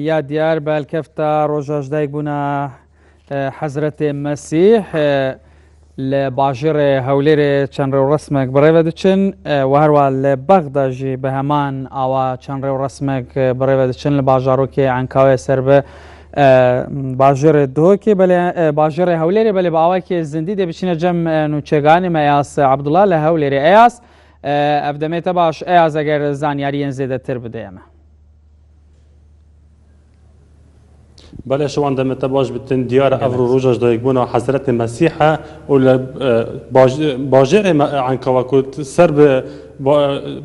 یا دیار بالکفتا روجاج دایک بونا حضرت مسیح لباجر هولیر چند رو رسمک برای ودچن و هر وال بغدادی به همان آوا چند رو رسمک برای ودچن لباجرو که عنکاوی سربه باجر دو که بله باجر هولیر بله باوی که زندی ده بچینه جم نوچگانی میاس عبدالله لهولیر ایاس افدمیت باش ایاس اگر زانیاری زیاده تر بدهیم. بله شو عندما تباج بتن ديار افرو روجاج دايقبونا حضرت مسيحة ولا باجر عن كواكوت سرب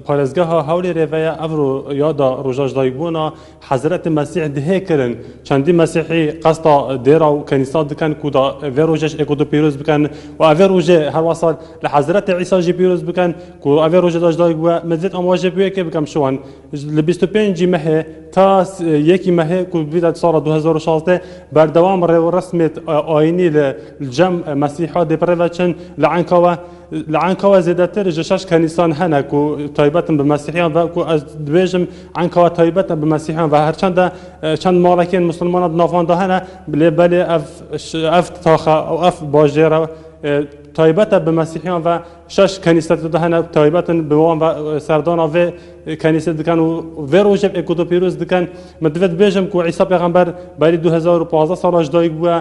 پارزگاه هولی رویا افرو یادا روجاج دایبونا حضرت مسیح دهکرن چندی مسیحی قصد دیرا و کنیسات دکن کودا و روجاج اکودو پیروز بکن و او روجه هر وصل لحضرت عیسی جی پیروز بکن کو او روجه داج دایبوا مزید امواجه بیه که بکم شوان ل 25 مه تا یکی مه کو بیاد سال 2016 بردوام رو رسمت آینی لجم مسیحا دپروچن لعنكوا زيادتر جشاش كنيسان هنا كو تايبتن بمسيحيان وكو از دبيجم عنكوا تايبتن بمسيحيان و هر چند مالكين مسلمان نافان ده هنا بلي اف تاخا او اف باجيرا تايبتا بمسيحيان و شش كنيسات ده هنا تايبتن بوان و سردانا و كنيسه دكان و روجب اكودو بيروز دكان مدفت بيجم كو عيسى پیغمبر بري 2015 سال دايق بو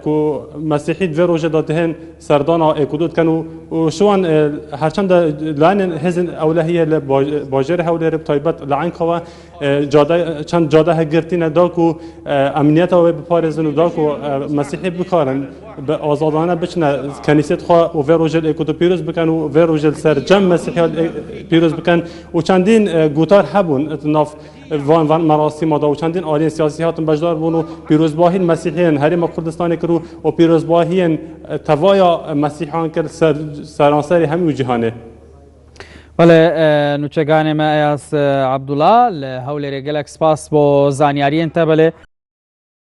كو مسيحي و روجه داتهن سردانا اكودو دكان و شوان هرچند لان هزن اولهيه باجر هولر تايبت لعنكوا جاده چند جاده هگرتين داكو امنيت و بپارزن داكو مسيحي بكارن آزادانه بچنه کنیسه خوا و روجل اکودو پیروز بکن و روجل سر جمع مسیحیان پیروز بکن و چندین گوتار هبون ناف وان مراسم دا و چندین آلین سیاسی هاتون بجدار بون و پیروزباهی مسیحیان هریم کردستان کرو و پیروزباهی توایا مسیحیان کرد سرانسر همه جهانه. بله نوچگان ما ایاس عبدالله لهولی رجلک سپاس با زانیاری انت بله